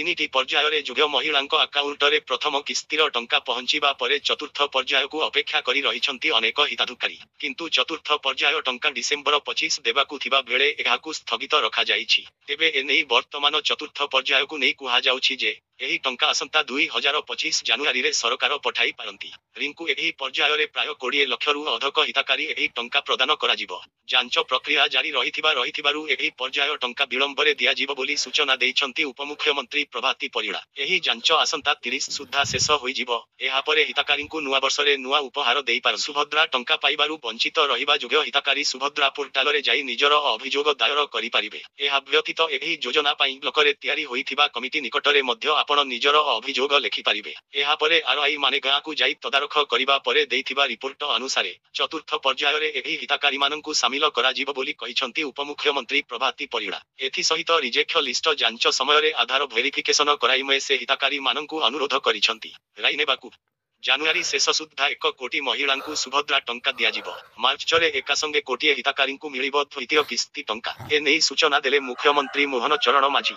ତିନିଟି ପର୍ଯ୍ୟାୟରେ ଯୋଗ୍ୟ ମହିଳାଙ୍କ ଆକାଉଣ୍ଟରେ ପ୍ରଥମ କିସ୍ତିର ଟଙ୍କା ପହଞ୍ଚିବା ପରେ ଚତୁର୍ଥ ପର୍ଯ୍ୟାୟକୁ ଅପେକ୍ଷା କରି ରହିଛନ୍ତି ଅନେକ ହିତାଧିକାରୀ। କିନ୍ତୁ ଚତୁର୍ଥ ପର୍ଯ୍ୟାୟ ଟଙ୍କା ଡିସେମ୍ବର 25 ଦେବାକୁ ଥିବା ବେଳେ ଏହାକୁ ସ୍ଥଗିତ ରଖାଯାଇଛି। ତେବେ ଏନେଇ ବର୍ତ୍ତମାନ ଚତୁର୍ଥ ପର୍ଯ୍ୟାୟକୁ ନେଇ କୁହାଯାଉଛି ଯେ ଏହି ଟଙ୍କା ଆସନ୍ତା 2025 ଜାନୁଆରୀରେ ସରକାର ପଠାଇ ପାରନ୍ତି। ରିଙ୍କୁ ଏହି ପର୍ଯ୍ୟାୟରେ ପ୍ରାୟ 20 ଲକ୍ଷରୁ ଅଧିକ ହିତାଧିକାରୀ ଏହି ଟଙ୍କା ପ୍ରଦାନ କରାଯିବ। ଯାଞ୍ଚ ପ୍ରକ୍ରିୟା ଜାରି ରହିଥିବାରୁ ଏହି ପର୍ଯ୍ୟାୟ ଟଙ୍କା ବିଳମ୍ବରେ ଦିଆଯିବ ବୋଲି ସୂଚନା ଦେଇଛନ୍ତି ଉପମୁଖ୍ୟମନ୍ତ୍ରୀ ପ୍ରଭାତୀ ପରିଡ଼ା। ଏହି ଯାଞ୍ଚ ଆସନ୍ତା 30 ସୁଦ୍ଧା ଶେଷ ହୋଇଯିବ। ଏହାପରେ ହିତାଧିକାରୀଙ୍କୁ ନୂଆବର୍ଷରେ ନୂଆ ଉପହାର ଦେଇପାରନ୍ତି। ସୁଭଦ୍ରା ଟଙ୍କା ପାଇବାରୁ ବଞ୍ଚିତ ରହିବା ଯୋଗ୍ୟ ହିତାଧିକାରୀ ସୁଭଦ୍ରା ପୋର୍ଟାଲରେ ଯାଇ ନିଜର ଅଭିଯୋଗ ଦାୟର କରିପାରିବେ। ଏହା ବ୍ୟତୀତ ଏହି ଯୋଜନା ପାଇଁ ବ୍ଲକରେ ତିଆରି ହୋଇଥିବା କମିଟି ନିକଟରେ ମଧ୍ୟ ଆପଣ ନିଜର ଅଭିଯୋଗ ଲେଖିପାରିବେ। ଏହାପରେ ଆରଆଇ ମାନେ ଗାଁକୁ ଯାଇ ତଦାରଖ କରିବା ପରେ ଦେଇଥିବା ରିପୋର୍ଟ ଅନୁସାରେ ଚତୁର୍ଥ ପର୍ଯ୍ୟାୟରେ ଏହି ହିତାଧିକାରୀମାନଙ୍କୁ ସାମିଲ କରାଯିବ ବୋଲି କହିଛନ୍ତି ଉପମୁଖ୍ୟମନ୍ତ୍ରୀ ପ୍ରଭାତୀ ପରିଡ଼ା। ଏଥିସହିତ ରିଜେକ୍ଟ ଲିଷ୍ଟ ଯାଞ୍ଚ ସମୟରେ ଆଧାର ଭେରିଫିକେସନ କରାଇ ସେ ହିତାଧିକାରୀମାନଙ୍କୁ ଅନୁରୋଧ କରିଛନ୍ତି। ରାଇ ନେବାକୁ ଜାନୁଆରୀ ଶେଷ ସୁଦ୍ଧା 1 କୋଟି ମହିଳାଙ୍କୁ ସୁଭଦ୍ରା ଟଙ୍କା ଦିଆଯିବ। ମାର୍ଚ୍ଚରେ ଏକାସଙ୍ଗେ କୋଟିଏ ହିତାଧିକାରୀଙ୍କୁ ମିଳିବ ଦ୍ୱିତୀୟ କିସ୍ତି ଟଙ୍କା। ଏନେଇ ସୂଚନା ଦେଲେ ମୁଖ୍ୟମନ୍ତ୍ରୀ ମୋହନ ଚରଣ ମାଝୀ।